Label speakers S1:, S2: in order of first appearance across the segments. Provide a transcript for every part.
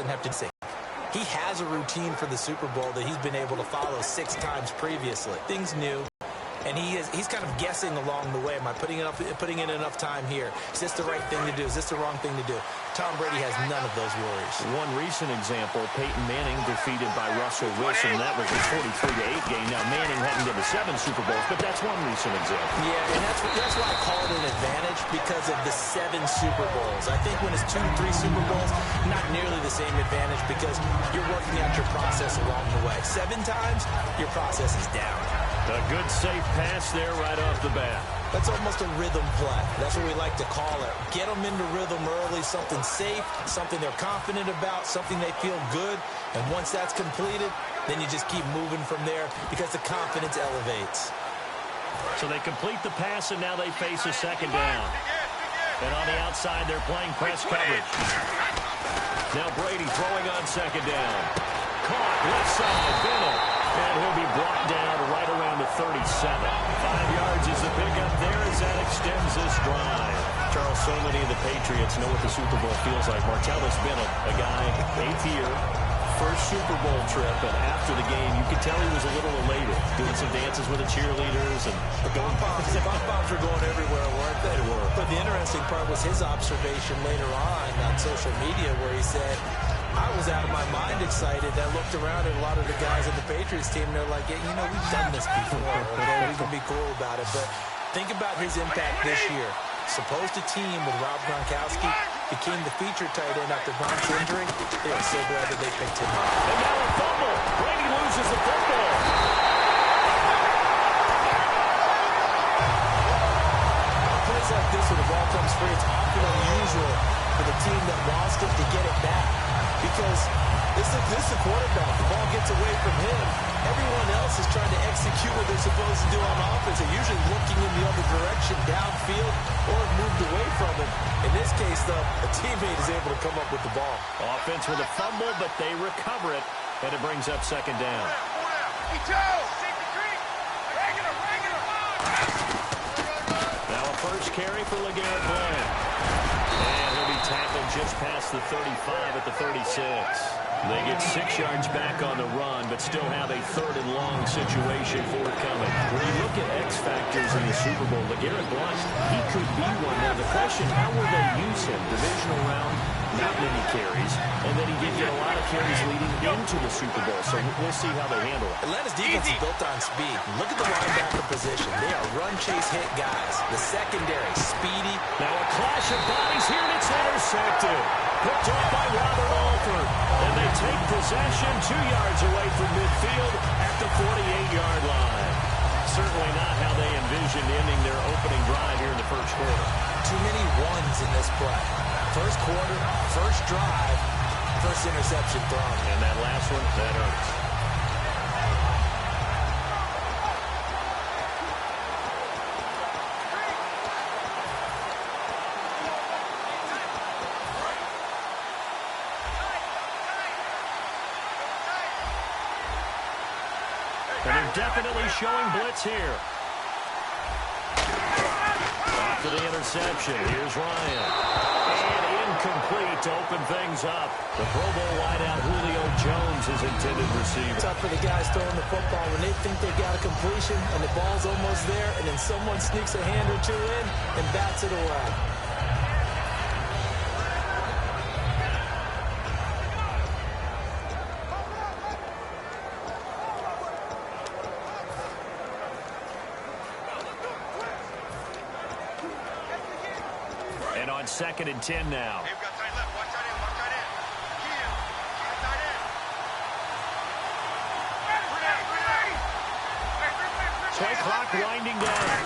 S1: doesn't have to sing. He has a routine for the Super Bowl that he's been able to follow 6 times previously. Things new. And he's kind of guessing along the way. Am I putting in enough time here? Is this the right thing to do? Is this the wrong thing to do? Tom Brady has none of those worries.
S2: One recent example, Peyton Manning defeated by Russell Wilson. That was his 43-8 game. Now, Manning hadn't been to 7 Super Bowls, but that's one recent example.
S1: Yeah, and that's why I call it an advantage, because of the 7 Super Bowls. I think when it's 2 3 Super Bowls, not nearly the same advantage, because you're working out your process along the way. 7 times, your process is down.
S2: A good, safe pass there right off the bat.
S1: That's almost a rhythm play. That's what we like to call it. Get them into rhythm early, something safe, something they're confident about, something they feel good. And once that's completed, then you just keep moving from there because the confidence elevates.
S2: So they complete the pass, and now they face a second down. And on the outside, they're playing press coverage. Now Brady throwing on second down. Caught left side, Bennett. And he'll be brought down right around the 37. 5 yards is the pickup there as that extends this drive. Charles, so many of the Patriots know what the Super Bowl feels like. Martellus Bennett, a guy, 8th year, first Super Bowl trip, and after the game, you could tell he was a little elated, doing some dances with the cheerleaders. And
S1: the bomb-bombs were going everywhere, weren't they?
S2: They were.
S1: But the interesting part was his observation later on social media where he said, I was out of my mind excited. I looked around at a lot of the guys on the Patriots team. They're like, yeah, we've done this before. Okay, we can be cool about it. But think about his impact this year. Supposed to team with Rob Gronkowski, became the feature tight end after Gronk's injury. They are so glad that they picked him up.
S2: And now a fumble. Brady loses the football.
S1: Plays like this when the ball comes free, it's often unusual for the team that lost it to get it back. Because this is the quarterback. The ball gets away from him. Everyone else is trying to execute what they're supposed to do on offense. They're usually looking in the other direction, downfield, or moved away from him. In this case, though, a teammate is able to come up with the ball.
S2: Offense with a fumble, but they recover it, and it brings up second down. Now a first carry for LeGarrette Blount. And he'll be tackled just past the 35 at the 36. They get 6 yards back on the run, but still have a 3rd and long situation forthcoming. When you look at X factors in the Super Bowl, LeGarrette Blount, he could be one. Now the question, how will they use him? Divisional round, not many carries, and then he did get a lot of carries leading into the Super Bowl, so we'll see how they handle it.
S1: Atlanta's defense is built on speed. Look at the linebacker position. They are run, chase, hit guys. The secondary, speedy.
S2: Now a clash of bodies here, and it's intercepted. Picked off by Robert Alford. And they take possession 2 yards away from midfield at the 48-yard line. Certainly not how they envisioned ending their opening drive here in the first quarter.
S1: Too many ones in this play. First quarter, first drive, first interception thrown.
S2: And that last one, that hurts. And they're definitely showing blitz here. After the interception, here's Ryan. And incomplete to open things up. The Pro Bowl wideout Julio Jones is intended receiver.
S1: Tough for the guys throwing the football when they think they got a completion and the ball's almost there, and then someone sneaks a hand or two in and bats it away.
S2: And on 2nd and 10 now. Play clock winding down.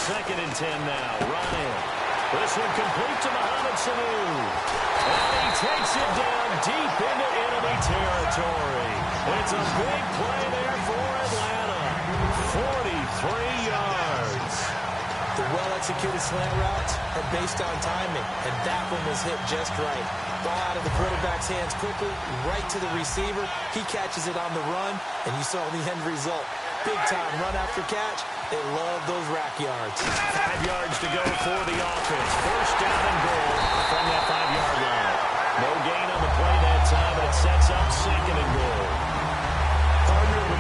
S2: 2nd and 10 now. Ryan. This one complete to Mohamed Sanu. And he takes it down deep into enemy territory. It's a big play there for Atlanta. 43 yards.
S1: The well-executed slant routes are based on timing, and that one was hit just right. Ball out of the quarterback's hands quickly, right to the receiver. He catches it on the run, and you saw the end result. Big-time run after catch. They love those rack yards.
S2: 5 yards to go for the offense. First down and goal from that 5-yard line. No gain on the play.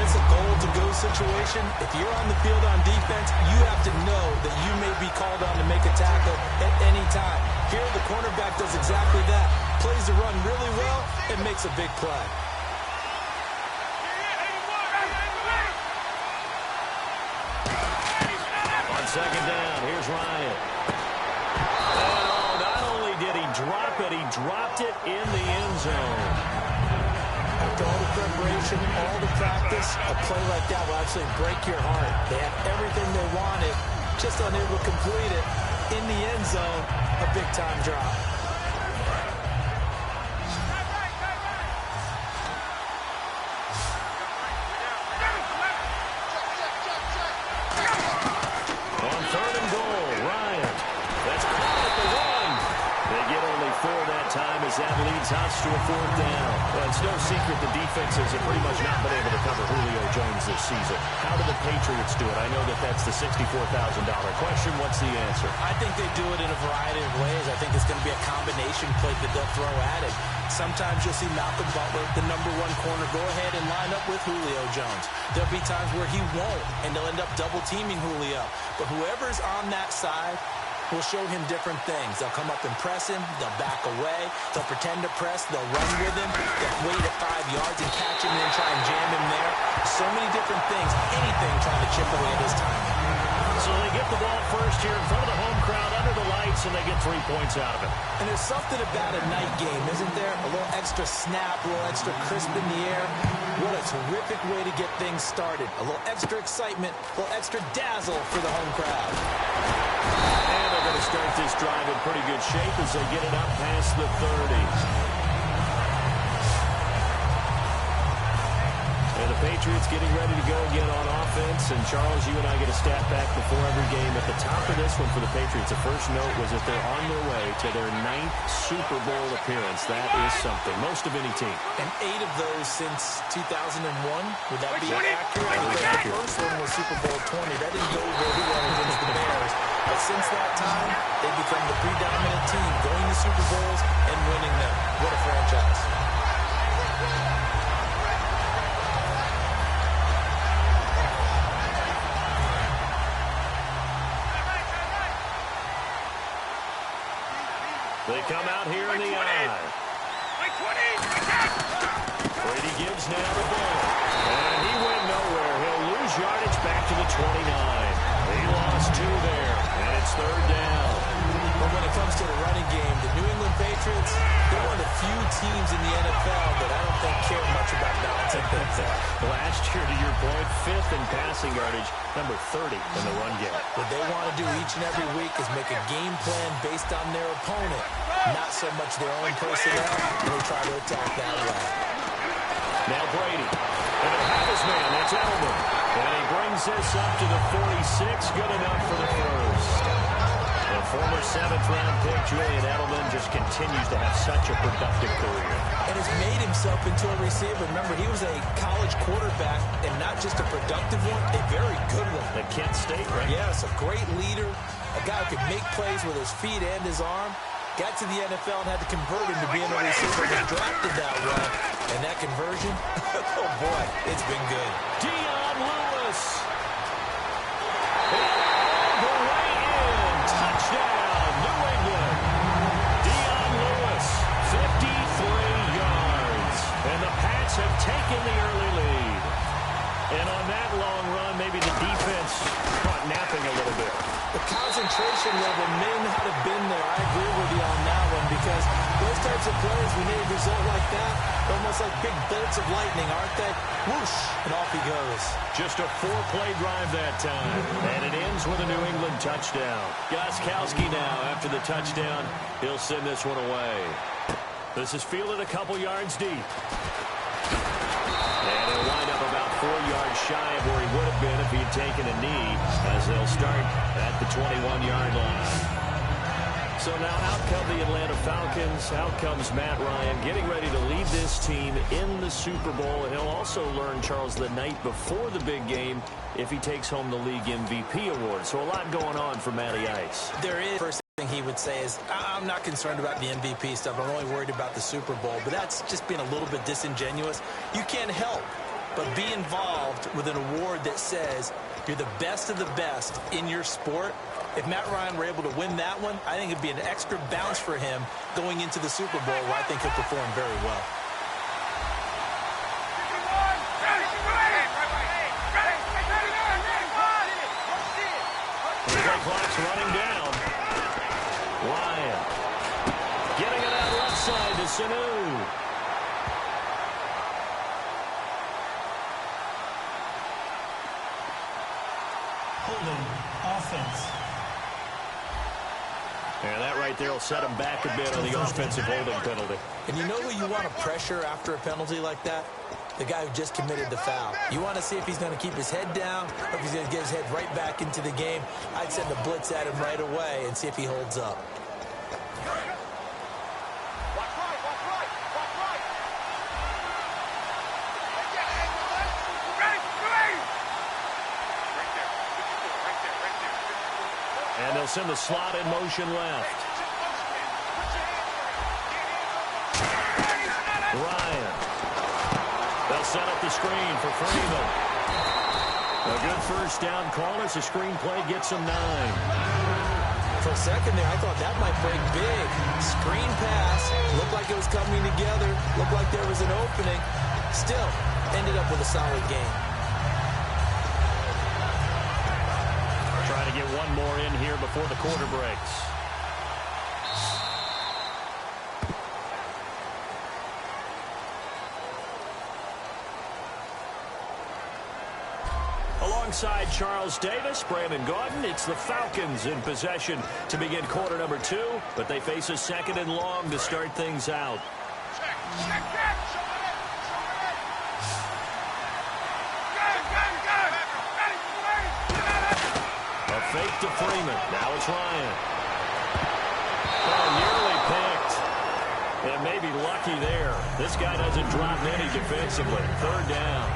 S1: this a goal-to-go situation, if you're on the field on defense, you have to know that you may be called on to make a tackle at any time. Here, the cornerback does exactly that. Plays the run really well and makes a big play.
S2: On second down, here's Ryan. And not only did he drop it, he dropped it in the end zone.
S1: After all the preparation, all the practice, a play like that will actually break your heart. They had everything they wanted, just unable to complete it. In the end zone, a big-time drop.
S2: On third and goal, Ryan. That's caught at the one. They get only 4 that time as that leads us to a 4th down. Well, it's no secret the defenses have pretty much not been able to cover Julio Jones this season. How do the Patriots do it? I know that that's the $64,000 question. What's the answer?
S1: I think they do it in a variety of ways. I think it's going to be a combination play that they'll throw at it. Sometimes you'll see Malcolm Butler, the #1 corner, go ahead and line up with Julio Jones. There'll be times where he won't, and they'll end up double-teaming Julio. But whoever's on that side will show him different things. They'll come up and press him. They'll back away. They'll pretend to press. They'll run with him. They'll wait at 5 yards and catch him and then try and jam him there. So many different things. Anything trying to chip away at his timing.
S2: So they get the ball first here in front of the home crowd under the lights, and they get 3 points out of it.
S1: And there's something about a night game, isn't there? A little extra snap, a little extra crisp in the air. What a terrific way to get things started. A little extra excitement, a little extra dazzle for the home crowd.
S2: And they're going to start this drive in pretty good shape as they get it up past the 30. And the Patriots getting ready to go again on offense. And, Charles, you and I get a stat back before every game. At the top of this one for the Patriots, the first note was that they're on their way to their 9th Super Bowl appearance. That is something. Most of any team.
S1: And 8 of those since 2001. Would that be accurate? Because the first one was Super Bowl 20. That didn't go very well against the Bears. But since that time, they've become the predominant team, going to Super Bowls and winning them. What a franchise.
S2: They come out here in the eye. Brady gives now the ball. And he went nowhere. He'll lose yardage back to the 29. He lost 2 there. And it's 3rd down.
S1: But when it comes to the running game, the New England Patriots, they're one of the few teams in the NFL that I don't think care much about balancing things out.
S2: Last year, to your point, 5th in passing yardage, number 30 in the run game.
S1: What they want to do each and every week is make a game plan based on their opponent, not so much their own personnel, and they try to attack that way.
S2: Now Brady, and he'll have his man, that's Edelman. And he brings this up to the 46, good enough for the first. The former 7th-round pick, Julian Edelman, just continues to have such a productive career.
S1: And has made himself into a receiver. Remember, he was a college quarterback, and not just a productive one, a very good one.
S2: At Kent State, right?
S1: Yes, a great leader, a guy who could make plays with his feet and his arm. Got to the NFL and had to convert him to being a receiver. Was drafted that way. And that conversion, oh boy, it's been good.
S2: Dion Lewis. All the way in. Touchdown, New England. Dion Lewis, 53 yards. And the Pats have taken the early lead. And on that long run, maybe the defense caught napping a little bit.
S1: The concentration level may not have been there. I agree with you on that one, because those types of plays, when they result like that, they're almost like big bolts of lightning, aren't they? Whoosh, and off he goes.
S2: Just a 4-play drive that time, and it ends with a New England touchdown. Gostkowski now, after the touchdown, he'll send this one away. This is fielded a couple yards deep. And he'll wind up about 4 yards shy of where he would have been if he had taken a knee, as they'll start at the 21-yard line. So now out come the Atlanta Falcons, out comes Matt Ryan, getting ready to lead this team in the Super Bowl. And he'll also learn, Charles, the night before the big game if he takes home the league MVP award. So a lot going on for Matty Ice.
S1: There is. First thing he would say is, I'm not concerned about the MVP stuff. I'm only worried about the Super Bowl. But that's just being a little bit disingenuous. You can't help but be involved with an award that says you're the best of the best in your sport. If Matt Ryan were able to win that one, I think it'd be an extra bounce for him going into the Super Bowl, where I think he'll perform very well.
S2: The clock's running down. Ryan getting it out left side to Sanu.
S3: Holding offense.
S2: And that right there will set him back a bit on the offensive holding penalty.
S1: And you know who you want to pressure after a penalty like that? The guy who just committed the foul. You want to see if he's going to keep his head down or if he's going to get his head right back into the game. I'd send the blitz at him right away and see if he holds up.
S2: And they'll send the slot in motion left. Ryan. They'll set up the screen for Freeman. A good first down call as the screen play gets him 9.
S1: For a second there, I thought that might break big. Screen pass. Looked like it was coming together. Looked like there was an opening. Still, ended up with a solid game.
S2: Trying to get one more in here before the quarter breaks. Alongside Charles Davis, Brandon Gaudin, it's the Falcons in possession to begin quarter number 2, but they face a 2nd and long to start things out. A fake to Freeman. Now it's Ryan. Oh, nearly picked. And maybe lucky there. This guy doesn't drop many defensively. 3rd down.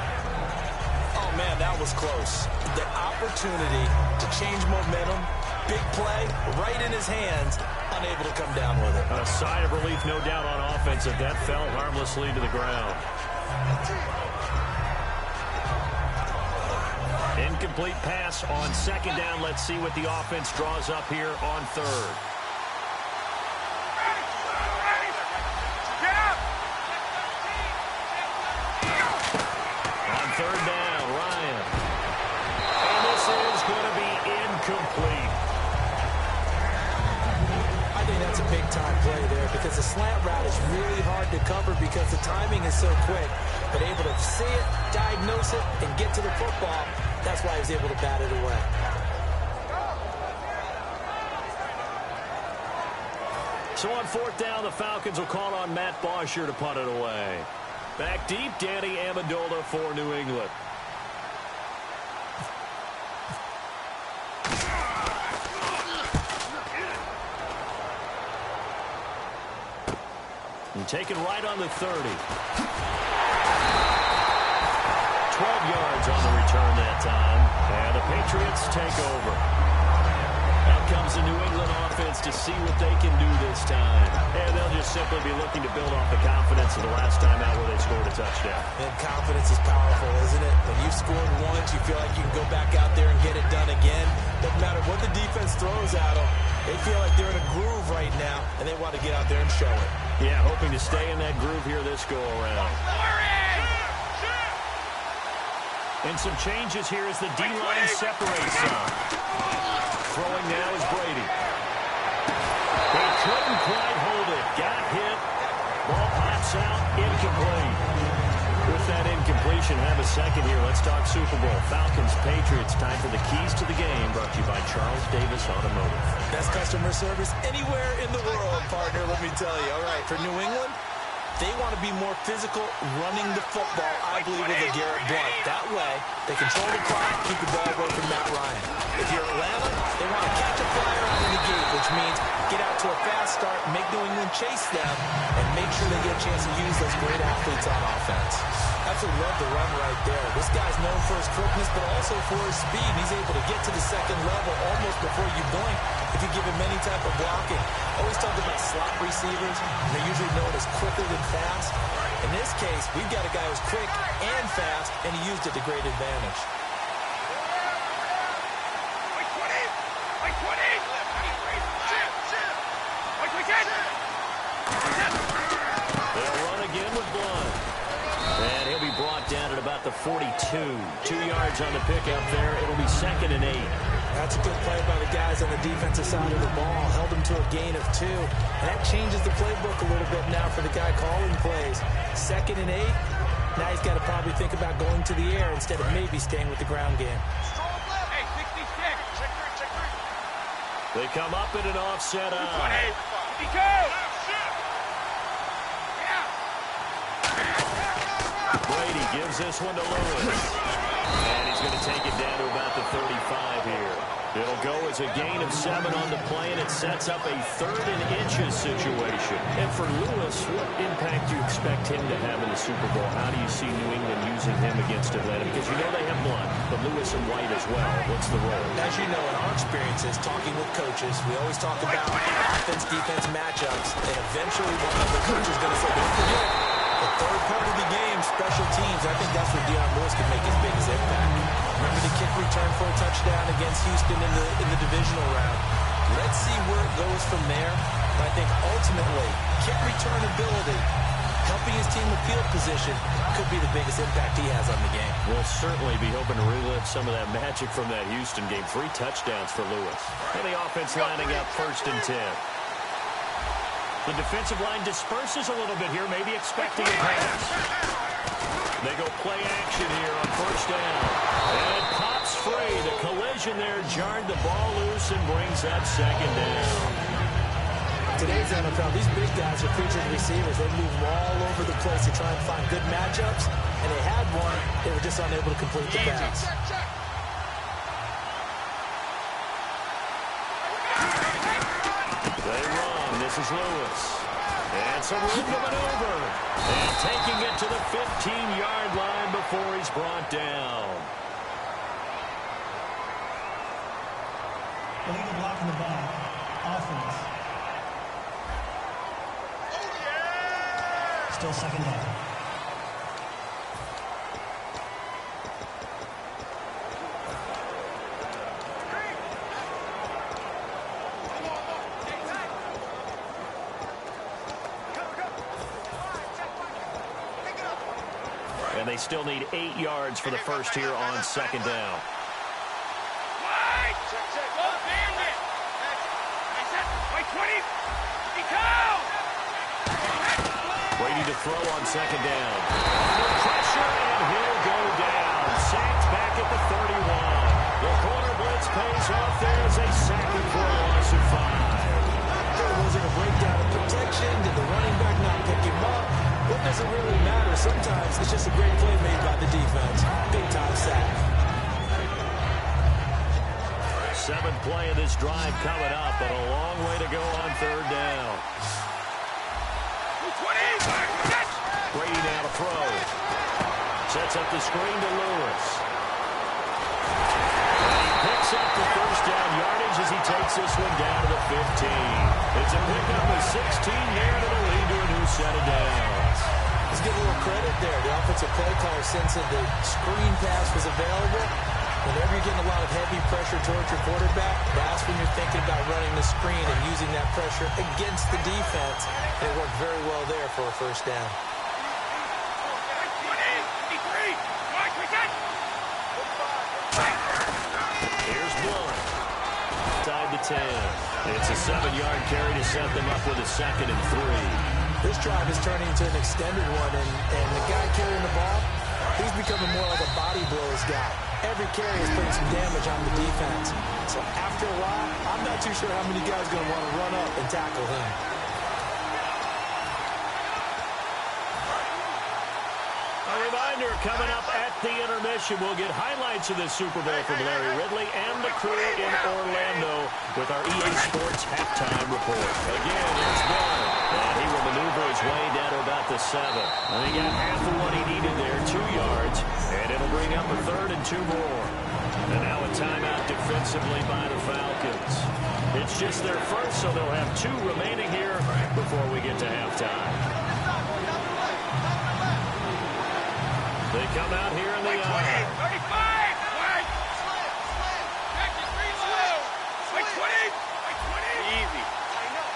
S1: Oh, man, that was close. The opportunity to change momentum, big play, right in his hands, unable to come down with it.
S2: A sigh of relief, no doubt, on offense that fell harmlessly to the ground. Incomplete pass on 2nd down. Let's see what the offense draws up here on 3rd. On 3rd down, Ryan. And this is going to be incomplete.
S1: I think that's a big-time play there because the slant route is really hard to cover because the timing is so quick. But able to see it, diagnose it, and get to the football, that's why he was able to bat it away.
S2: So on 4th down, the Falcons will call on Matt Bosher to punt it away. Back deep, Danny Amendola for New England. And taken right on the 30. 12 yards on the return that time. And the Patriots take over. Out comes the New England offense to see what they can do this time. And they'll just simply be looking to build off the confidence of the last time out where they scored a touchdown.
S1: And confidence is powerful, isn't it? When you've scored once, you feel like you can go back out there and get it done again. Doesn't matter what the defense throws at them. They feel like they're in a groove right now, and they want to get out there and show it.
S2: Yeah, hoping to stay in that groove here this go-around. And some changes here as the D-line separates some. Throwing now is Brady. He couldn't quite hold it. Got hit. Ball pops out. Incomplete. With that incompletion, have a second here. Let's talk Super Bowl. Falcons, Patriots. Time for the keys to the game. Brought to you by Charles Davis Automotive.
S1: Best customer service anywhere in the world, partner, let me tell you. All right, for New England, they want to be more physical running the football, I believe, with LeGarrette Blount. That way, they control the clock, keep the ball away from Matt Ryan. If you're Atlanta, they want to catch a flyer out of the gate, which means get out to a fast start, make New England chase them, and make sure they get a chance to use those great athletes on offense. Absolutely love the run right there. This guy's known for his quickness, but also for his speed. He's able to get to the 2nd level almost before you blink if you give him any type of blocking. Always talk about slot receivers. They're usually known as quicker than fast. In this case, we've got a guy who's quick and fast, and he used it to great advantage.
S2: They'll run again with Blunt. And he'll be brought down at about the 42. 2 yards on the pickup there. It'll be 2nd and 8.
S1: That's a good play by the guys on the defensive side of the ball. Held them to a gain of 2. And that changes the playbook a little bit now for the guy calling plays. 2nd and 8. Now he's got to probably think about going to the air instead of maybe staying with the ground game.
S4: Hey, 66. Check 3.
S2: They come up in an offset eye. Brady gives this one to Lewis. And he's going to take it down to about the 35 here. It'll go as a gain of 7 on the play, and it sets up a 3rd and inches situation. And for Lewis, what impact do you expect him to have in the Super Bowl? How do you see New England using him against Atlanta? Because you know they have Blunt, but Lewis and White as well. What's the role?
S1: As you know, in our experiences, talking with coaches, we always talk about offense-defense matchups, and eventually one of the coaches is going to say, don't forget, the third part of the game, special teams. I think that's where Dion Lewis can make his biggest impact. Remember the kick return for a touchdown against Houston in the divisional round. Let's see where it goes from there. But I think ultimately, kick return ability, helping his team with field position, could be the biggest impact he has on the game.
S2: We'll certainly be hoping to relive some of that magic from that Houston game. 3 touchdowns for Lewis. And the offense lining up 1st and 10. The defensive line disperses a little bit here, maybe expecting a pass. They go play action here on 1st down. And it pops free. The collision there jarred the ball loose and brings up 2nd down.
S1: Today's NFL, these big guys are featured receivers. They move all over the place to try and find good matchups. And they had one. They were just unable to complete the pass.
S2: They run. This is Lewis. And some room to maneuver. And taking it to the 15-yard line before he's brought down.
S3: Illegal block in the back. Offense. Still 2nd down.
S2: And they still need 8 yards for the first here on 2nd down. Brady to throw on 2nd down. Under pressure, and he'll go down. Sacked back at the 31. The corner blitz pays off. There's a sack for a loss of 5.
S1: Was it a breakdown of protection? Did the running back not pick him up? What does it really matter? Sometimes it's just a great play made by the defense. Big-time sack.
S2: 7th play of this drive coming up, but a long way to go on 3rd down. Brady now to throw. Sets up the screen to Lewis. And he picks up the 1st down yardage as he takes this one down to the 15. It's a pickup of 16 there to the leader, and who set it down.
S1: Let's give a little credit there. The offensive play caller sensed the screen pass was available. Whenever you're getting a lot of heavy pressure towards your quarterback, that's when you're thinking about running the screen and using that pressure against the defense. And it worked very well there for a 1st down.
S2: Here's Blunt. Tied to 10. It's a 7-yard carry to set them up with a 2nd and 3.
S1: This drive is turning into an extended one, and the guy carrying the ball, he's becoming more like a body blows guy. Every carry is putting some damage on the defense. So after a while, I'm not too sure how many guys are going to want to run up and tackle him.
S2: A reminder, coming up at the intermission, we'll get highlights of this Super Bowl from Larry Ridley and the crew in Orlando with our EA Sports halftime report. Again, here's Blunt, and he will maneuver his way down to about the 7. And he got half of what he needed there, 2 yards, and it'll bring up a 3rd and 2 more. And now a timeout defensively by the Falcons. It's just their first, so they'll have 2 remaining here before we get to halftime. They come out here in the eye.
S4: 35! Wait! Check it, reload! Wait, 20! Wait, 20! Easy. I know.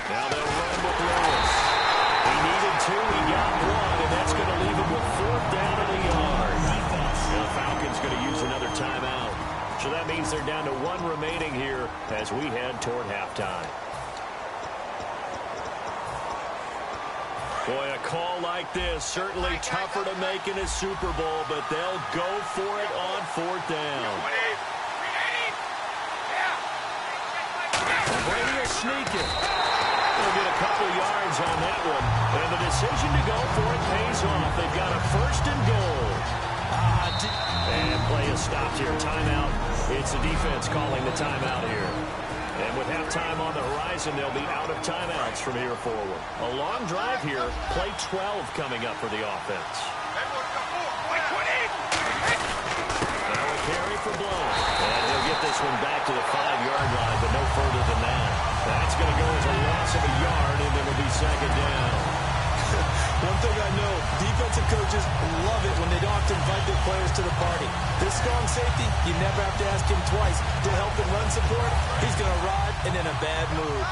S2: Now they'll run with Lewis. He needed 2, he got 1, and that's going to leave him with 4th down in the yard. Now the Falcons going to use another timeout. So that means they're down to 1 remaining here as we head toward halftime. Boy, a call like this, certainly tougher to make in a Super Bowl, but they'll go for it on 4th down. Brady will sneak it. They'll get a couple yards on that one. And the decision to go for it pays off. They've got a 1st and goal. And play is stopped here. Timeout. It's the defense calling the timeout here. And with halftime on the horizon, they'll be out of timeouts from here forward. A long drive here. Play 12 coming up for the offense. Now a carry for Blow. And he'll get this one back to the 5-yard line, but no further than that. That's going to go as a loss of a yard, and it'll be 2nd down.
S1: One thing I know, defensive coaches love it when they don't have to invite their players to the party. This strong safety, you never have to ask him twice to help in run support. He's going to ride and in a bad mood.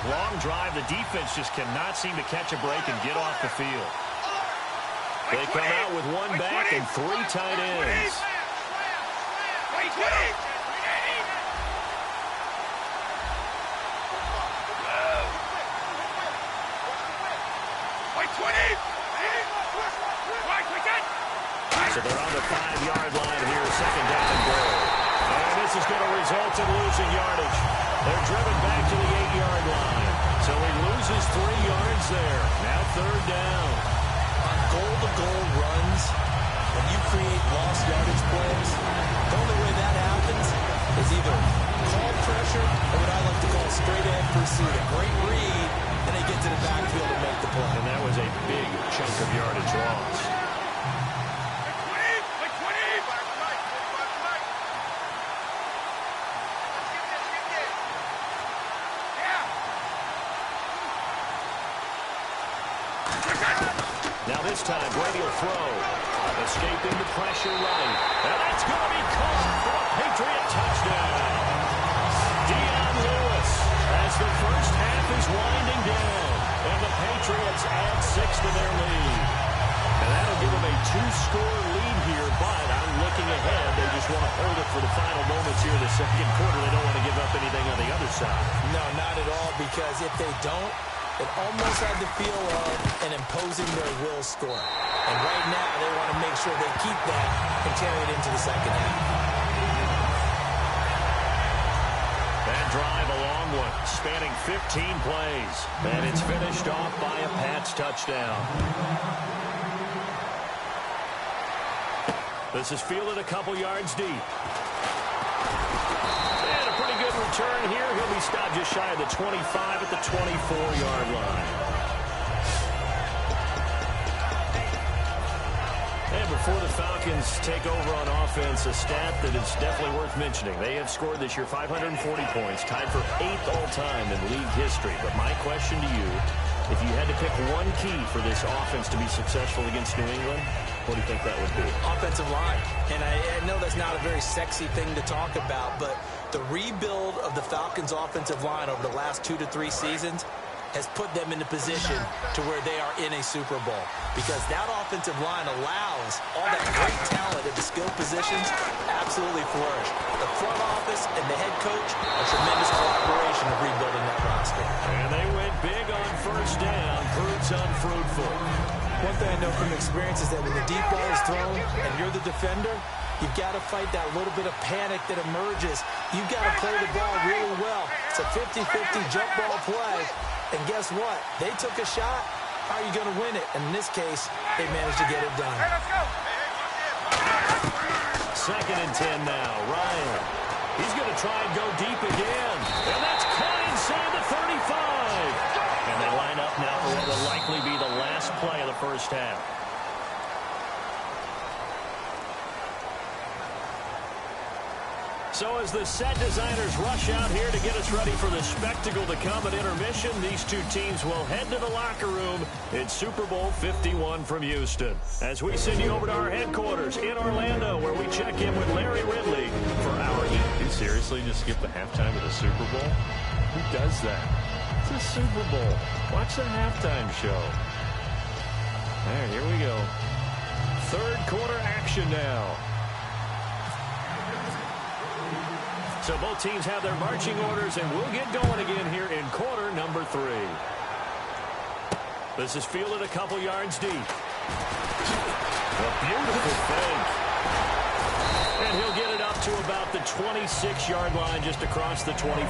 S2: Long drive. The defense just cannot seem to catch a break and get off the field. They come out with 1 back and 3 tight ends.
S4: Wait, 20!
S2: So they're on the 5-yard line here, 2nd down and goal. And this is going to result in losing yardage. They're driven back to the 8-yard line. So he loses 3 yards there. Now 3rd down.
S1: On goal-to-goal runs, when you create lost yardage plays, the only way that happens is either call pressure or what I like to call straight-ahead pursuit. A great read, and they get to the backfield and make the play.
S2: And that was a big chunk of yardage lost. Now this time, Brady will throw. Escaping the pressure right. And that's going to be caught for a Patriot touchdown. Dion Lewis as the first half is winding down. And the Patriots add 6 to their lead. And that'll give them a 2-score lead here, but I'm looking ahead. They just want to hold it for the final moments here in the 2nd quarter. They don't want to give up anything on the other side.
S1: No, not at all, because if they don't, it almost had the feel of an imposing their will score. And right now, they want to make sure they keep that and carry it into the 2nd half.
S2: That drive, a long one, spanning 15 plays. And it's finished off by a Pats touchdown. This is fielded a couple yards deep. And a pretty good return here. He'll be stopped just shy of the 25 at the 24-yard line. And before the Falcons take over on offense, a stat that is definitely worth mentioning. They have scored this year 540 points, tied for 8th all-time in league history. But my question to you, if you had to pick one key for this offense to be successful against New England, what do you think that would be?
S1: Offensive line. And I know that's not a very sexy thing to talk about, but the rebuild of the Falcons' offensive line over the last 2 to 3 seasons has put them in a position to where they are in a Super Bowl. Because that offensive line allows all that great talent at the skill positions absolutely flourish. The front office and the head coach, a tremendous collaboration of rebuilding that roster.
S2: And they went big on 1st down. Proves unfruitful.
S1: One thing I know from experience is that when the deep ball is thrown and you're the defender, you've got to fight that little bit of panic that emerges. You've got to play the ball really well. It's a 50-50 jump ball play. And guess what? They took a shot. How are you going to win it? And in this case, they managed to get it done.
S4: Hey, let's go.
S2: 2nd and 10 now. Ryan. He's going to try and go deep again. And that's caught inside the 35. And they line up now for what will likely be the last play of the 1st half. So as the set designers rush out here to get us ready for the spectacle to come at intermission, these two teams will head to the locker room in Super Bowl 51 from Houston. As we send you over to our headquarters in Orlando, where we check in with Larry Ridley for our
S5: You seriously just skip the halftime of the Super Bowl? Who does that? It's a Super Bowl. Watch the halftime show. All right, here we go. Third quarter action now.
S2: So both teams have their marching orders, and we'll get going again here in quarter number 3. This is fielded a couple yards deep. A beautiful fake. And he'll get it up to about the 26-yard line, just across the 25.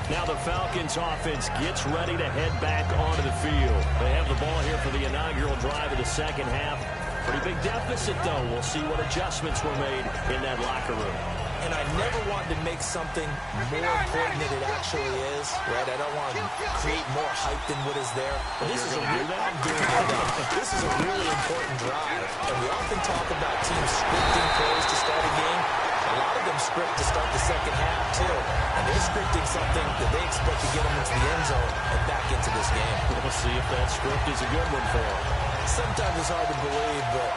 S2: Now the Falcons offense gets ready to head back onto the field. They have the ball here for the inaugural drive of the second half. Pretty big deficit, though. We'll see what adjustments were made in that locker room.
S1: And I never wanted to make something more important than it actually is, right? I don't want to create more hype than what is there. But this is a This is a really important drive. And we often talk about teams scripting plays to start a game. A lot of them script to start the second half, too. And they're scripting something that they expect to get them into the end zone and back into this game.
S2: We'll see if that script is a good one for them.
S1: Sometimes it's hard to believe, but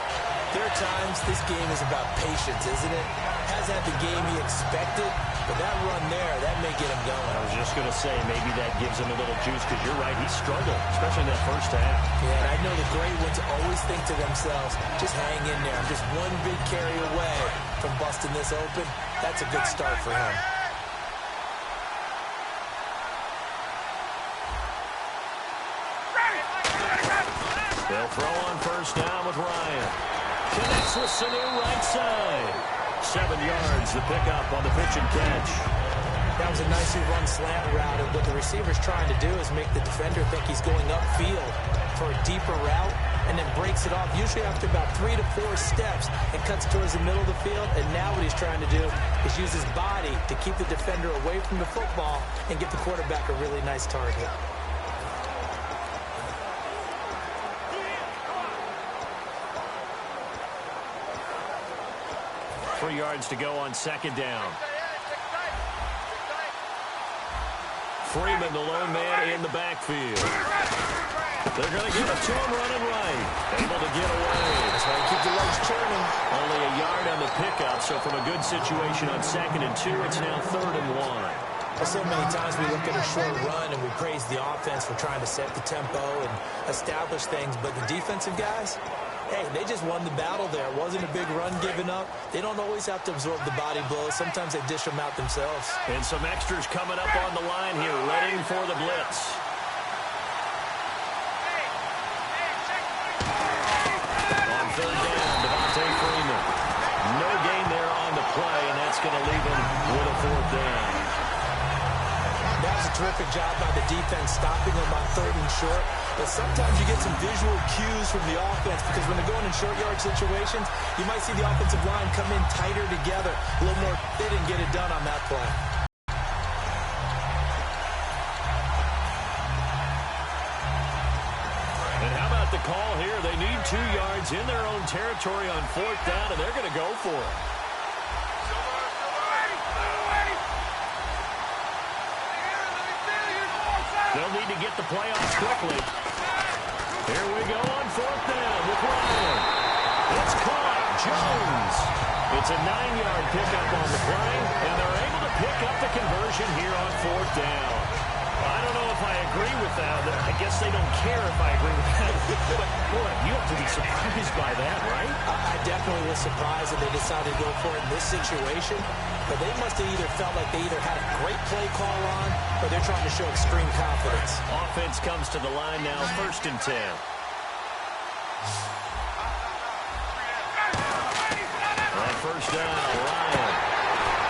S1: there are times this game is about patience, isn't it? Hasn't had the game he expected, but that run there, that may get him going.
S2: I was just going to say, maybe that gives him a little juice, because you're right, he struggled, especially in that first half.
S1: Yeah, and I know the great ones always think to themselves, just hang in there. I'm just one big carry away from busting this open. That's a good start for him.
S2: They'll throw on first down with Ryan. Connects with Sanu right side. 7 yards, the pickup on the pitch and catch.
S1: That was a nicely run slant route, and what the receiver's trying to do is make the defender think he's going upfield for a deeper route, and then breaks it off, usually after about 3 to 4 steps, and cuts towards the middle of the field. And now what he's trying to do is use his body to keep the defender away from the football and give the quarterback a really nice target.
S2: 3 yards to go on second down. Freeman, the lone man in the backfield. They're going to give it to him running right. Able to get away.
S1: That's why you keep the legs churning.
S2: Only a yard on the pickup, so from a good situation on 2nd and 2, it's now 3rd and 1.
S1: So many times we look at a short run and we praise the offense for trying to set the tempo and establish things, but the defensive guys, hey, they just won the battle there. It wasn't a big run given up. They don't always have to absorb the body blows. Sometimes they dish them out themselves.
S2: And some extras coming up on the line here, ready for the blitz. On 3rd down, Devontae Freeman. No gain there on the play, and that's going to leave him with a 4th down.
S1: That was a terrific job by the defense, stopping them on 3rd and short. But sometimes you get some visual cues from the offense, because when they're going in short yard situations, you might see the offensive line come in tighter together, a little more fit, and get it done on that play.
S2: And how about the call here? They need 2 yards in their own territory on 4th down, and they're going to go for it. They'll need to get the play off quickly. Here we go on 4th down with Ryan. It's caught. Jones. It's a 9-yard pickup on the play, and they're able to pick up the conversion here on 4th down. I don't know if I agree with that. I guess they don't care if I agree with that. But, boy, you have to be surprised by that, right?
S1: I definitely was surprised that they decided to go for it in this situation. But they must have either felt like they either had a great play call on, or they're trying to show extreme confidence.
S2: Offense comes to the line now, 1st and 10. On 1st down, Ryan.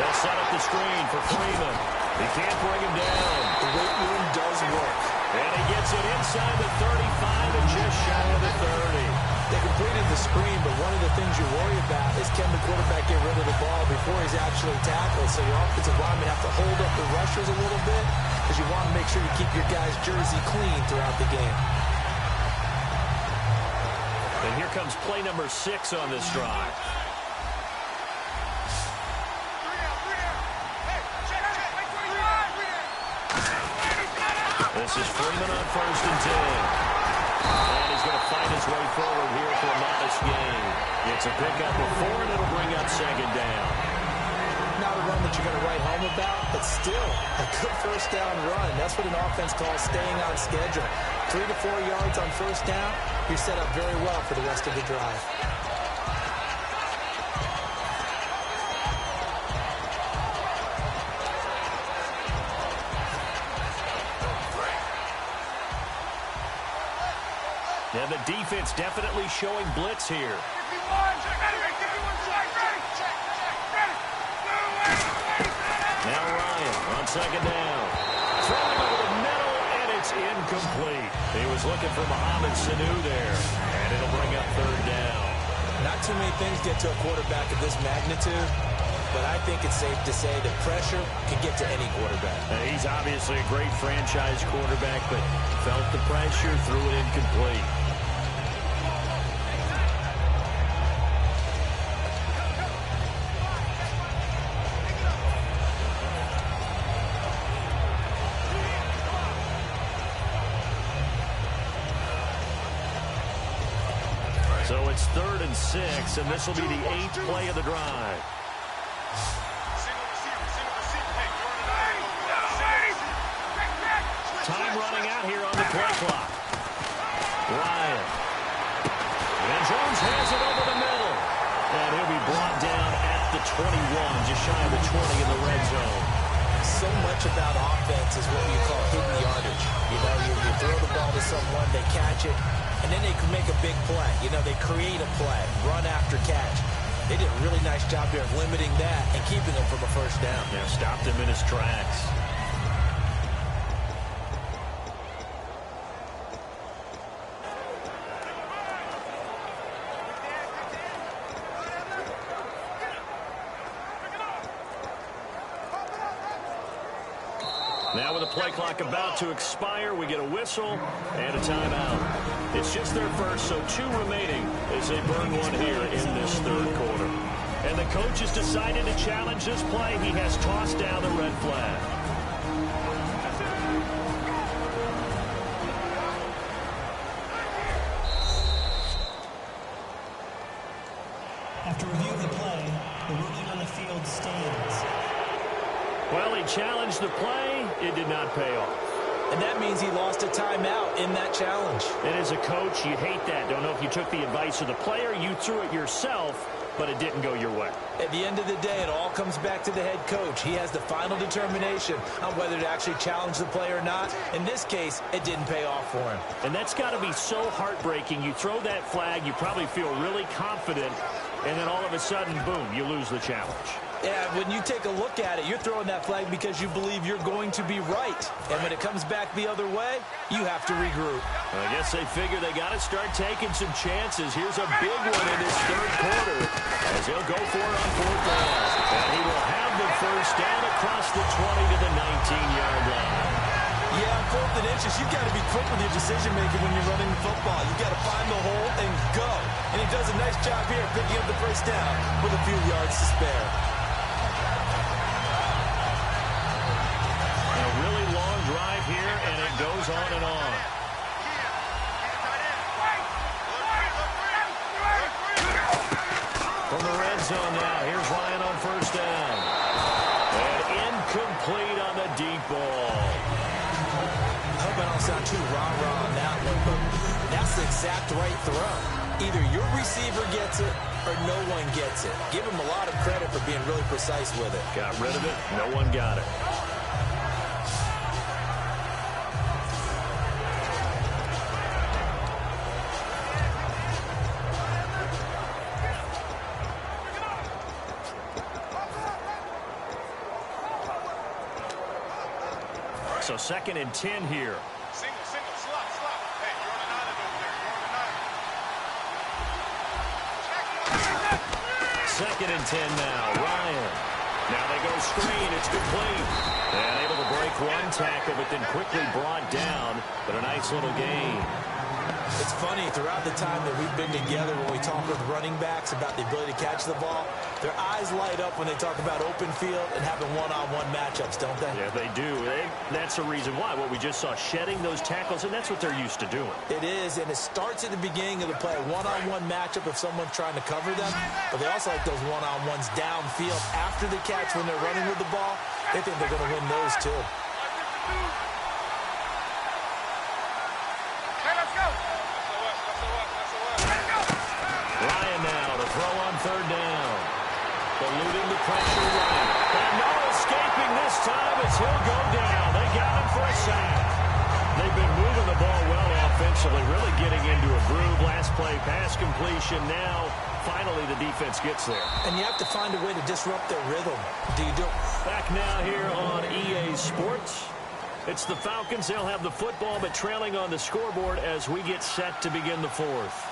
S2: They'll set up the screen for Freeman. He can't bring him down.
S1: The weight room does work.
S2: And he gets it inside the 35 and just shy of the 30.
S1: They completed the screen, but one of the things you worry about is can the quarterback get rid of the ball before he's actually tackled? So your offensive linemen have to hold up the rushers a little bit, because you want to make sure you keep your guy's jersey clean throughout the game.
S2: And here comes play number 6 on this drive. This is Freeman on 1st and 10. And he's going to fight his way forward here for a modest gain. It's a pickup of 4, and it'll bring up 2nd down.
S1: Not a run that you're going to write home about, but still a good 1st down run. That's what an offense calls staying on schedule. 3 to 4 yards on 1st down, you're set up very well for the rest of the drive.
S2: Yeah, the defense definitely showing blitz here. Now Ryan on 2nd down. Throwing over the middle, and it's incomplete. He was looking for Mohamed Sanu there, and it'll bring up 3rd down.
S1: Not too many things get to a quarterback of this magnitude, but I think it's safe to say that pressure can get to any quarterback.
S2: He's obviously a great franchise quarterback, but felt the pressure, threw it incomplete. So it's 3rd and 6, and this will be the 8th play of the drive. Time running out here on the play clock. Ryan. And Jones has it over the middle. And he'll be brought down at the 21, just shy of the 20 in the red zone.
S1: So much about offense is what you call hidden yardage. You know, you throw the ball to someone, they catch it, and then they can make a big play. You know, they create a play, run after catch. They did a really nice job here of limiting that and keeping him from a 1st down.
S2: Yeah, stopped him in his tracks. Now with the play clock about to expire, we get a whistle and a timeout. It's just their first, so 2 remaining as they burn one here in this 3rd quarter. And the coach has decided to challenge this play. He has tossed down the red flag.
S3: After reviewing the play, the ruling on the field stands.
S2: Well, he challenged the play. It did not pay off.
S1: And that means he lost a timeout in that challenge.
S2: And as a coach, you hate that. Don't know if you took the advice of the player, you threw it yourself, but it didn't go your way.
S1: At the end of the day, it all comes back to the head coach. He has the final determination on whether to actually challenge the play or not. In this case, it didn't pay off for him.
S2: And that's got to be so heartbreaking. You throw that flag, you probably feel really confident, and then all of a sudden, boom, you lose the challenge.
S1: Yeah, when you take a look at it, you're throwing that flag because you believe you're going to be right. And when it comes back the other way, you have to regroup.
S2: Well, I guess they figure they got to start taking some chances. Here's a big one in this 3rd quarter as he'll go for it on 4th down. And he will have the 1st down across the 20 to the 19-yard line.
S1: Yeah, on 4th and inches, you've got to be quick with your decision-making when you're running the football. You've got to find the hole and go. And he does a nice job here picking up the 1st down with a few yards to spare.
S2: Drive here, and it goes on and on. From the red zone now, here's Ryan on 1st down. And incomplete on the deep ball.
S1: I hope I don't sound too rah-rah on that one, but that's the exact right throw. Either your receiver gets it or no one gets it. Give him a lot of credit for being really precise with it.
S2: Got rid of it. No one got it. So 2nd and 10 here.
S4: Single, slot. Hey, you're on an island over there. You're on an island.
S2: 2nd and 10 now. Ryan. Now they go screen. It's complete. And able to break one tackle, but then quickly brought down. But a nice little gain.
S1: It's funny, throughout the time that we've been together, when we talk with running backs about the ability to catch the ball, their eyes light up when they talk about open field and having one-on-one matchups, don't they?
S2: Yeah, they do. That's the reason why. What we just saw, shedding those tackles, and that's what they're used to doing.
S1: It is, and it starts at the beginning of the play, a one-on-one matchup if someone's trying to cover them, but they also like those one-on-ones downfield after the catch when they're running with the ball. They think they're going to win those, too.
S2: Ryan now to throw on third down. Eluding the pressure right. And no escaping this time as he'll go down. They got him for a sack. They've been moving the ball well offensively, really getting into a groove. Last play, pass completion. Now, finally, the defense gets there.
S1: And you have to find a way to disrupt their rhythm. Do you do it?
S2: Back now here on EA Sports. It's the Falcons. They'll have the football, but trailing on the scoreboard as we get set to begin the fourth.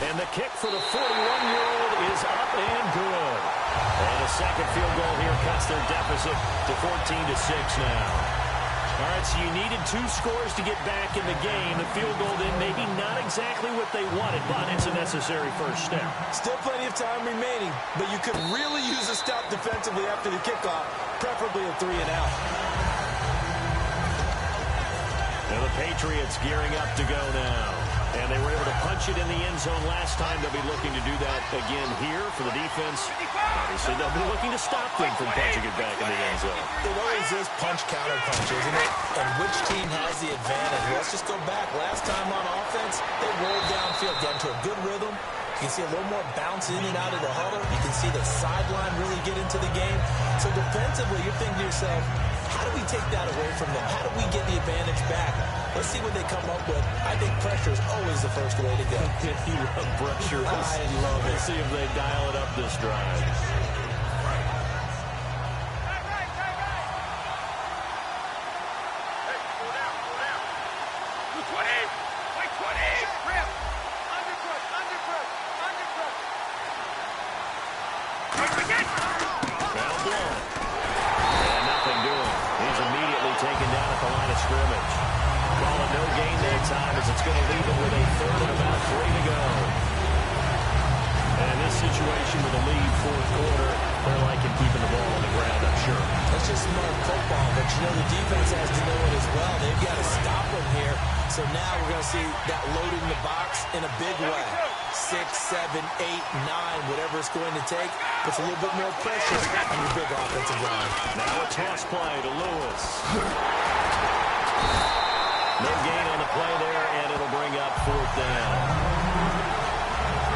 S2: And the kick for the 41-year-old is up and good. And a second field goal here cuts their deficit to 14-6 now. All right, so you needed 2 scores to get back in the game. The field goal then maybe not exactly what they wanted, but it's a necessary first step.
S1: Still plenty of time remaining, but you could really use a stop defensively after the kickoff, preferably a 3-and-out.
S2: Now the Patriots gearing up to go now. And they were able to punch it in the end zone last time. They'll be looking to do that again here for the defense. Obviously, they'll be looking to stop them from punching it back in the end zone.
S1: It always is punch-counter-punch, isn't it? And which team has the advantage? Let's just go back. Last time on offense, they rolled downfield, got into a good rhythm. You can see a little more bounce in and out of the huddle. You can see the sideline really get into the game. So defensively, you're thinking to yourself, how do we take that away from them? How do we get the advantage back? Let's see what they come up with. I think pressure is always the first way to go.
S2: You love pressure.
S1: I love it.
S2: Let's see if they dial it up this drive.
S5: Taken down at the line of scrimmage. Call it no gain that time as it's going to leave them with a third and about 3 to go. And this situation with a lead fourth quarter, they're liking keeping the ball on the ground, I'm sure.
S1: That's just smart football, but you know the defense has to know it as well. They've got to stop them here. So now we're going to see that loading the box in a big way. 6, 7, 8, 9, whatever it's going to take. Puts a little bit more pressure on your big offensive line.
S2: Now a toss play to Lewis. No gain on the play there, and it'll bring up fourth down.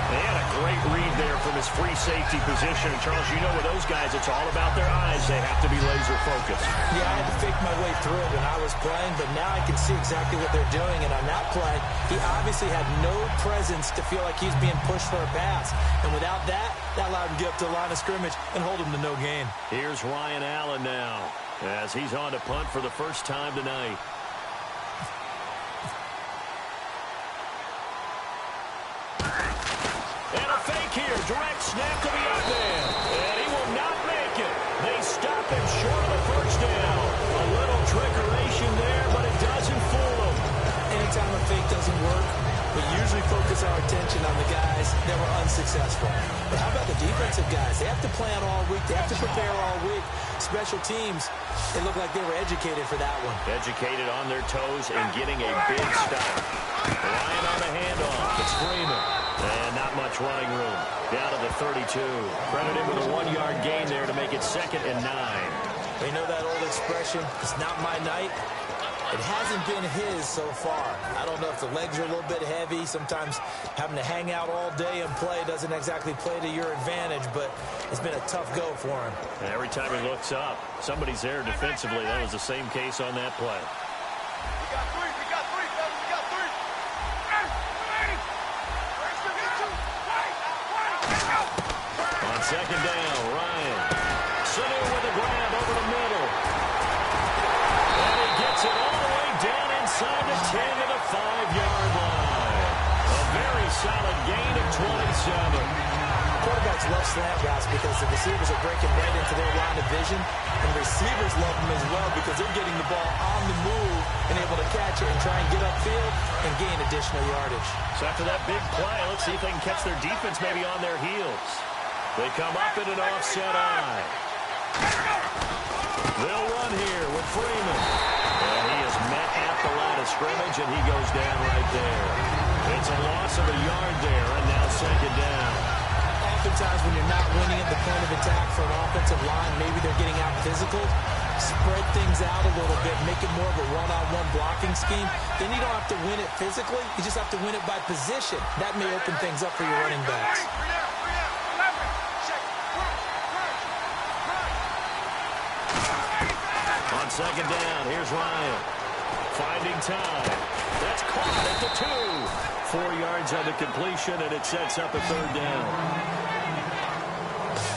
S2: They had a great read there from his free safety position. And Charles, you know with those guys, it's all about their eyes. They have to be laser focused.
S1: Yeah, I had to fake my way through it when I was playing, but now I can see exactly what they're doing. And on that play, he obviously had no presence to feel like he's being pushed for a pass. And without that, that allowed him to get up to the line of scrimmage and hold him to no gain.
S2: Here's Ryan Allen now as he's on to punt for the first time tonight. And a fake here. Direct snap to the up man. And he will not make it. They stop him short of the first down. A little trickeration there, but it doesn't fool them.
S1: Anytime a fake doesn't work, we usually focus our attention on the guys that were unsuccessful. But how about the defensive guys? They have to plan all week. They have to prepare all week. Special teams, it looked like they were educated for that one.
S2: Educated on their toes and getting a big stop. Ryan on the handoff. It's Freeman. And not much running room. Down to the 32. Credit him with a 1-yard gain there to make it 2nd and 9.
S1: You know that old expression, it's not my night? It hasn't been his so far. I don't know if the legs are a little bit heavy. Sometimes having to hang out all day and play doesn't exactly play to your advantage, but it's been a tough go for him.
S2: And every time he looks up, somebody's there defensively. That was the same case on that play.
S4: We got three, fellas, we got three.
S2: On second down, Ryan. Sanu with a grab over the middle. And he gets it all the way down inside the 10 to the 5-yard line. A very solid gain of 27.
S1: Quarterback quarterbacks love slant routes because the receivers are breaking right into their line of vision, and receivers love them as well because they're getting the ball on the move and able to catch it and try and get upfield and gain additional yardage.
S2: So after that big play, let's see if they can catch their defense maybe on their heels. They come up in an offset eye. They'll run here with Freeman. And he is met at the line of scrimmage, and he goes down right there. It's a loss of a yard there, and now second down.
S1: Oftentimes when you're not winning at the point of attack for an offensive line, maybe they're getting out physical, spread things out a little bit, make it more of a one-on-one blocking scheme. Then you don't have to win it physically. You just have to win it by position. That may open things up for your running backs.
S2: On second down, here's Ryan. Finding time. That's caught at the 2. 4 yards on the completion, and it sets up a third down.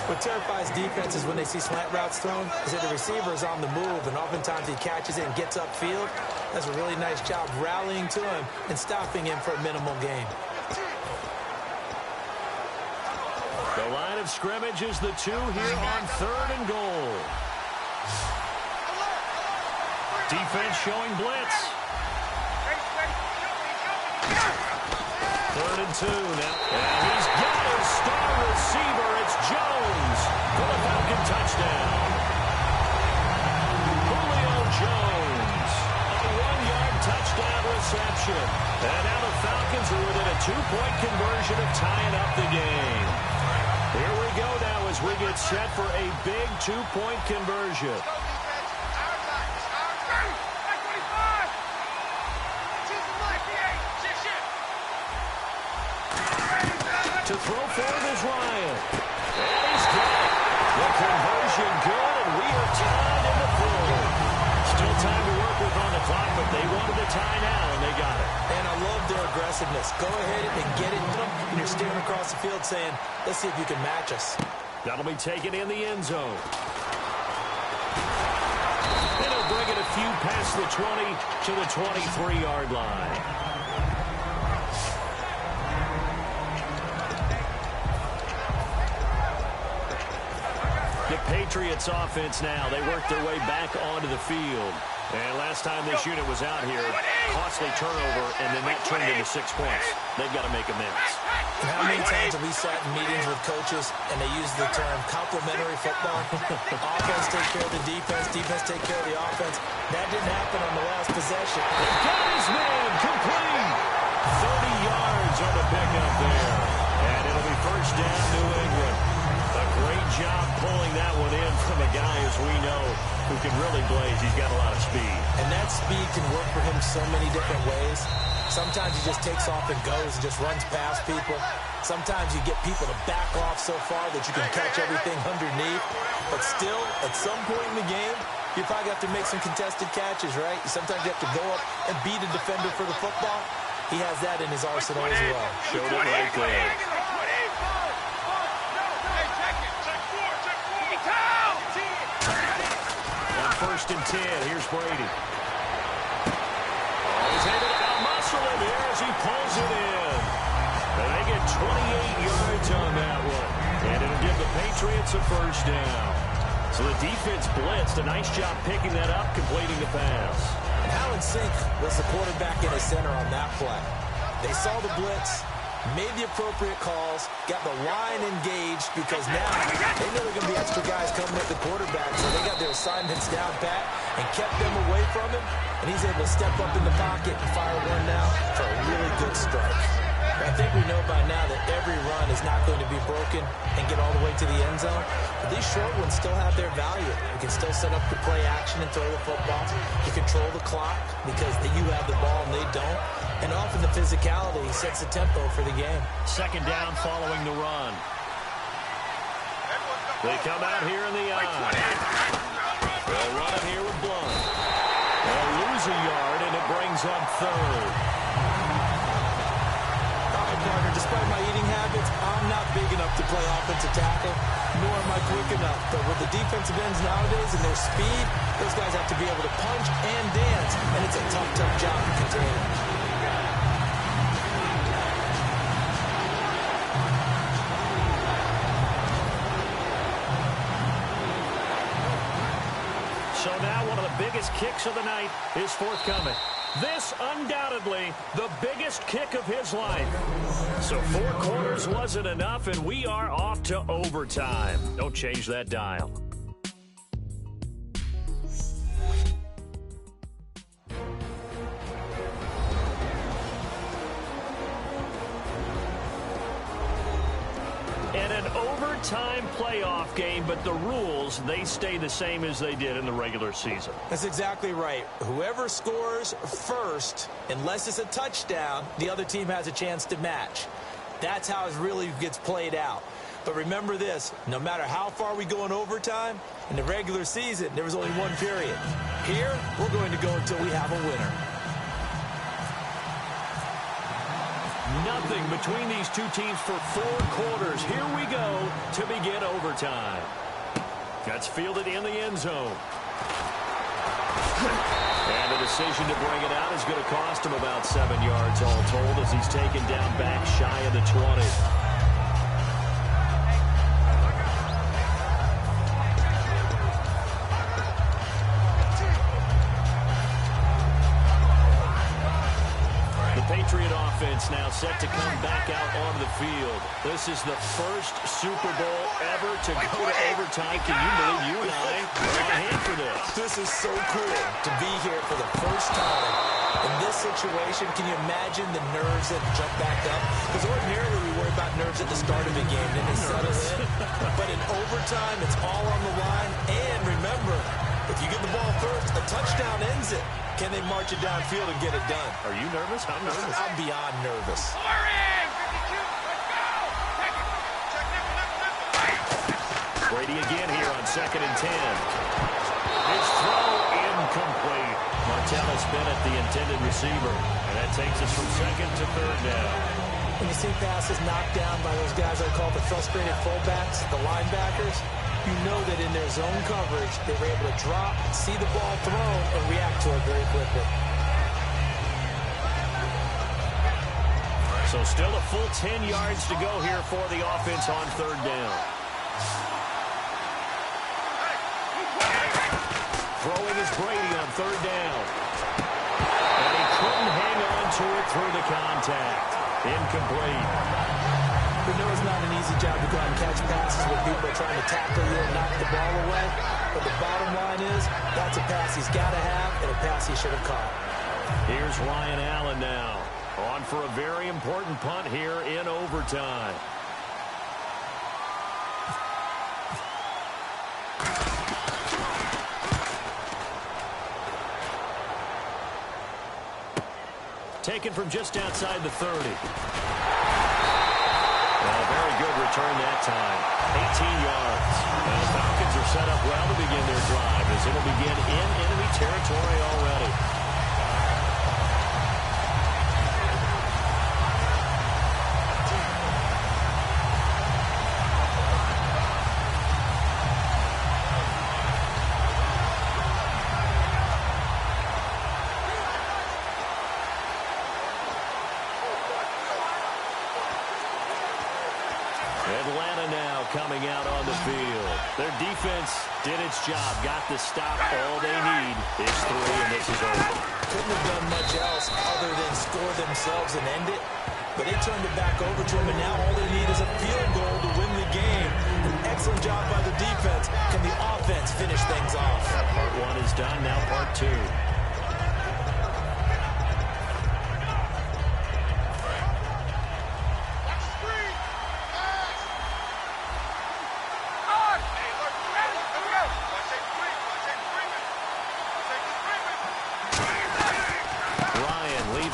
S1: What terrifies defenses when they see slant routes thrown is that the receiver is on the move, and oftentimes he catches it and gets upfield. Does a really nice job rallying to him and stopping him for a minimal gain.
S2: The line of scrimmage is the 2 here on 3rd and goal. Defense showing blitz. 3rd and 2 now. And he's got his star receiver. It's Jones for the Falcon touchdown. Julio Jones. A 1-yard touchdown reception. And now the Falcons are within a 2-point conversion of tying up the game. Here we go now as we get set for a big 2-point conversion. To throw forward is Ryan. And he's got it. The conversion good, and we are tied in the fourth. Still time to work with on the clock, but they wanted to tie now, and they got it.
S1: And I love their aggressiveness. Go ahead and get it to them, and you're staring across the field saying, let's see if you can match us.
S2: That'll be taken in the end zone. And he'll bring it a few past the 20 to the 23-yard line. The Patriots offense now. They work their way back onto the field. And last time this unit was out here, costly turnover, and then that turned into 6 points. They've got to make amends.
S1: And how many times have we sat in meetings with coaches and they use the term complementary football? Offense take care of the defense, defense take care of the offense. That didn't happen on the last possession.
S2: Got his man complete. 30 yards on the pickup there. And it'll be first down, New England. A great job pulling that one in from a guy, as we know, who can really blaze. He's got a lot of speed.
S1: And that speed can work for him so many different ways. Sometimes he just takes off and goes and just runs past people. Sometimes you get people to back off so far that you can catch everything underneath. But still, at some point in the game, you probably have to make some contested catches, right? Sometimes you have to go up and beat a defender for the football. He has that in his arsenal as well.
S2: Showed it right there. On 1st and 10, here's Brady. He's able to out-muscle him here as he pulls it in. And they get 28 yards on that one. And it'll give the Patriots a first down. So the defense blitzed. A nice job picking that up, completing the pass.
S1: And how in sync was the quarterback in his center on that play? They saw the blitz, made the appropriate calls, got the line engaged because now they know there are going to be extra guys coming at the quarterback, so they got their assignments down pat and kept them away from him, and he's able to step up in the pocket and fire one now for a really good strike. I think we know by now that every run is not going to be broken and get all the way to the end zone. But these short ones still have their value. You can still set up the play action and throw the football. You control the clock because you have the ball and they don't. And often the physicality sets the tempo for the game.
S2: Second down following the run. They come out here in the eye. They'll run it here with Blunt. They'll lose a yard, and it brings up 3rd.
S1: Partner, despite my eating habits, I'm not big enough to play offensive tackle, nor am I quick enough. But with the defensive ends nowadays and their speed, those guys have to be able to punch and dance, and it's a tough, tough job to contain.
S2: biggest kicks of the night is forthcoming. This, undoubtedly, the biggest kick of his life. So 4 quarters wasn't enough, and we are off to overtime. Don't change that dial. And an overtime playoff game, but the rules, they stay the same as they did in the regular season.
S1: That's exactly right. Whoever scores first, unless it's a touchdown, the other team has a chance to match. That's how it really gets played out. But remember this, no matter how far we go in overtime, in the regular season, there was only one period. Here, we're going to go until we have a winner.
S2: Nothing between these two teams for 4 quarters. Here we go to begin overtime. That's fielded in the end zone. And the decision to bring it out is going to cost him about 7 yards all told as he's taken down back shy of the 20. Patriot offense now set to come back out onto the field. This is the first Super Bowl ever to go to overtime. Can you believe you and I break a hand for this?
S1: This is so cool to be here for the first time. In this situation, can you imagine the nerves that jump back up? Because ordinarily we worry about nerves at the start of a game, then they settle in. But in overtime, it's all on the line. And remember, if you get the ball first, a touchdown ends it. Can they march it downfield and get it done?
S2: Are you nervous? I'm nervous.
S1: I'm beyond nervous.
S2: Brady again here on 2nd and 10. His throw incomplete. Martellus Bennett, the intended receiver. And that takes us from 2nd to 3rd down.
S1: When you see passes knocked down by those guys I call the frustrated fullbacks, the linebackers, you know that in their zone coverage, they were able to drop, see the ball thrown, and react to it very quickly.
S2: So still a full 10 yards to go here for the offense on 3rd down. Throwing is Brady on 3rd down. And he couldn't hang on to it through the contact. Incomplete.
S1: We know it's not an easy job to go out and catch passes when people are trying to tackle you and knock the ball away. But the bottom line is, that's a pass he's got to have and a pass he should have caught.
S2: Here's Ryan Allen now. On for a very important punt here in overtime. Taken from just outside the 30. Well, very good return that time. 18 yards. And the Falcons are set up well to begin their drive as it'll begin in enemy territory already. Atlanta now coming out on the field. Their defense did its job, got the stop. All they need is 3, and this is over.
S1: Couldn't have done much else other than score themselves and end it. But they turned it back over to them, and now all they need is a field goal to win the game. An excellent job by the defense. Can the offense finish things off?
S2: Part 1 is done, now part 2.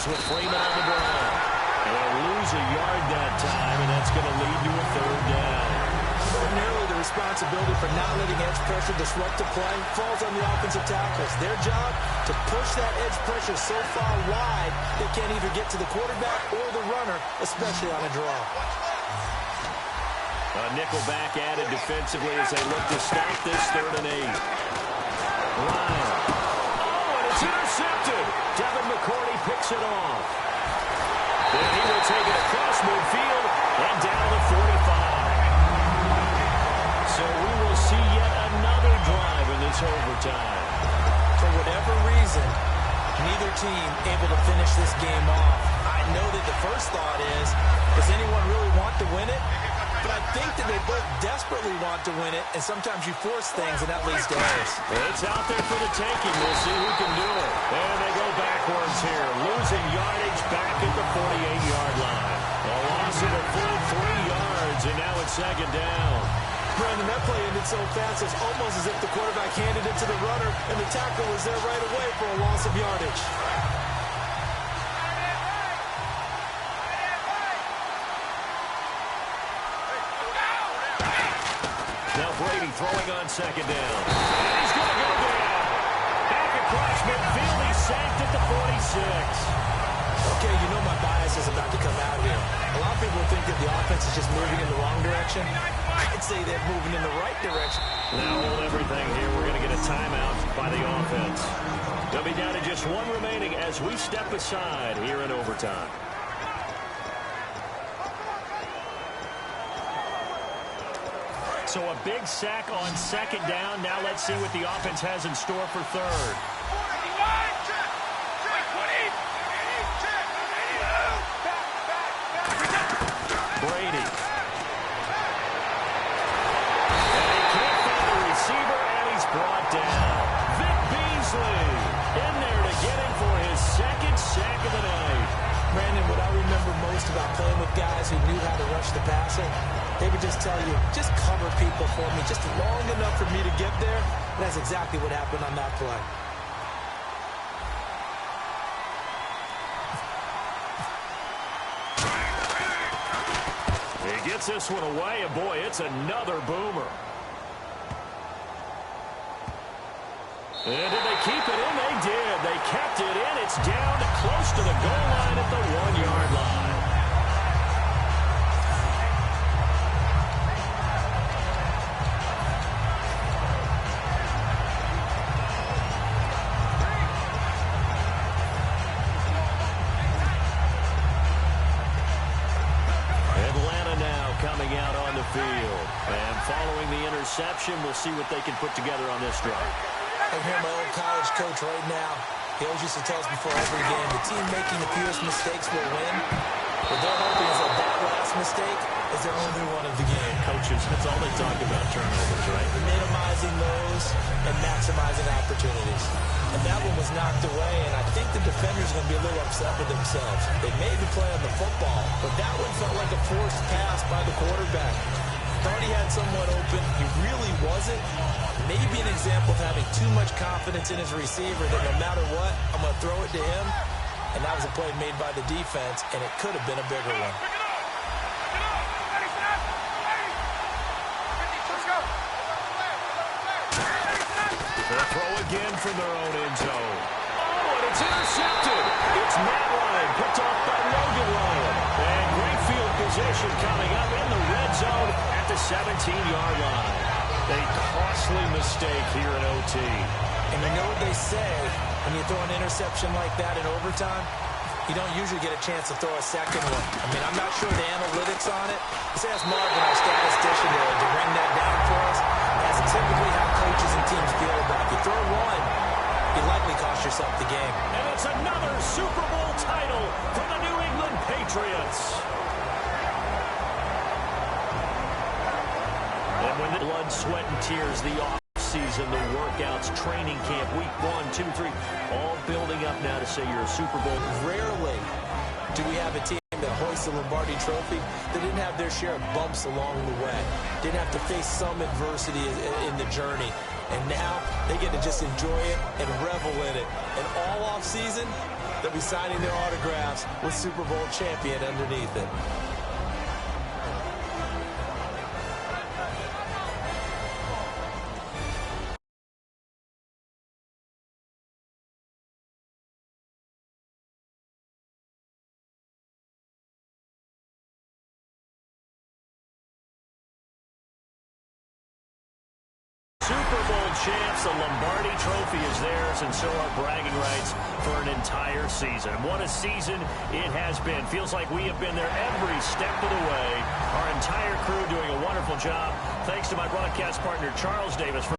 S2: With Freeman on the ground. And they'll lose a yard that time, and that's going to lead to a 3rd down.
S1: Ordinarily, the responsibility for not letting edge pressure disrupt the play falls on the offensive tackles. Their job to push that edge pressure so far wide they can't either get to the quarterback or the runner, especially on a draw.
S2: A nickel back added defensively as they look to stop this 3rd and 8. Ryan. Oh, and it's intercepted. Devin McCourty picks it off. Then he will take it across midfield and down to the 45. So we will see yet another drive in this overtime.
S1: for whatever reason, neither team able to finish this game off. I know that the first thought is, does anyone really want to win it? But I think that they both desperately want to win it, and sometimes you force things, and that leads to errors.
S2: It's out there for the taking. We'll see who can do it. And they go backwards here, losing yardage back at the 48-yard line. A loss of a full 3 yards, and now it's second down.
S1: Brandon, that play ended so fast, it's almost as if the quarterback handed it to the runner, and the tackle was there right away for a loss of yardage.
S2: Now Brady throwing on second down. And he's going to go down. Back across midfield, he's sacked at the 46.
S1: Okay, you know my bias is about to come out here. A lot of people think that the offense is just moving in the wrong direction. I'd say they're moving in the right direction.
S2: Now hold everything here. We're going to get a timeout by the offense. They'll be down to just one remaining as we step aside here in overtime. So a big sack on second down. Now let's see what the offense has in store for third. Brady. And he can't find the receiver, and he's brought down. Vic Beasley in there to get him for his second sack of the night.
S1: Brandon, what I remember most about playing with guys who knew how to rush the passer, they would just tell you, just cover people for me, just long enough for me to get there. And that's exactly what happened on that play.
S2: He gets this one away, and boy, it's another boomer. And did they keep it in? They did. They kept it in. It's down close to the goal line at the 1-yard line. We'll see what they can put together on this drive.
S1: I'm here, my old college coach right now. He always used to tell us before every game, the team making the fewest mistakes will win. What they're hoping is that last mistake is their only one of the game.
S2: Coaches, that's all they talk about, turnovers, right?
S1: Minimizing those and maximizing opportunities. And that one was knocked away, and I think the defenders are going to be a little upset with themselves. They made the play on the football, but that one felt like a forced pass by the quarterback. Thought he had someone open. He really wasn't. Maybe an example of having too much confidence in his receiver that no matter what, I'm going to throw it to him. And that was a play made by the defense, and it could have been a bigger one.
S2: They'll throw again from their own end zone. Oh, and it's intercepted. It's Matt Ryan, picked off by Logan Ryan. And great field position coming up in the red zone at the 17-yard line. A costly mistake here in OT.
S1: And you know what they say, when you throw an interception like that in overtime, you don't usually get a chance to throw a second one. I mean, I'm not sure the analytics on it. Let's ask Marvin, our statistician, to bring that down for us. That's typically how coaches and teams feel about it. You throw one, you likely cost yourself the game.
S2: And it's another Super Bowl title for the New England Patriots. And when the blood, sweat, and tears, the offseason, the workouts, training camp, week 1, 2, 3, all building up now to say you're a Super Bowl.
S1: Rarely do we have a team that hoists the Lombardi Trophy that didn't have their share of bumps along the way, didn't have to face some adversity in the journey. And now they get to just enjoy it and revel in it. And all offseason, they'll be signing their autographs with Super Bowl champion underneath it.
S2: Super Bowl champs, the Lombardi Trophy is theirs, and so are bragging rights for an entire season. What a season it has been. Feels like we have been there every step of the way. Our entire crew doing a wonderful job. Thanks to my broadcast partner, Charles Davis. For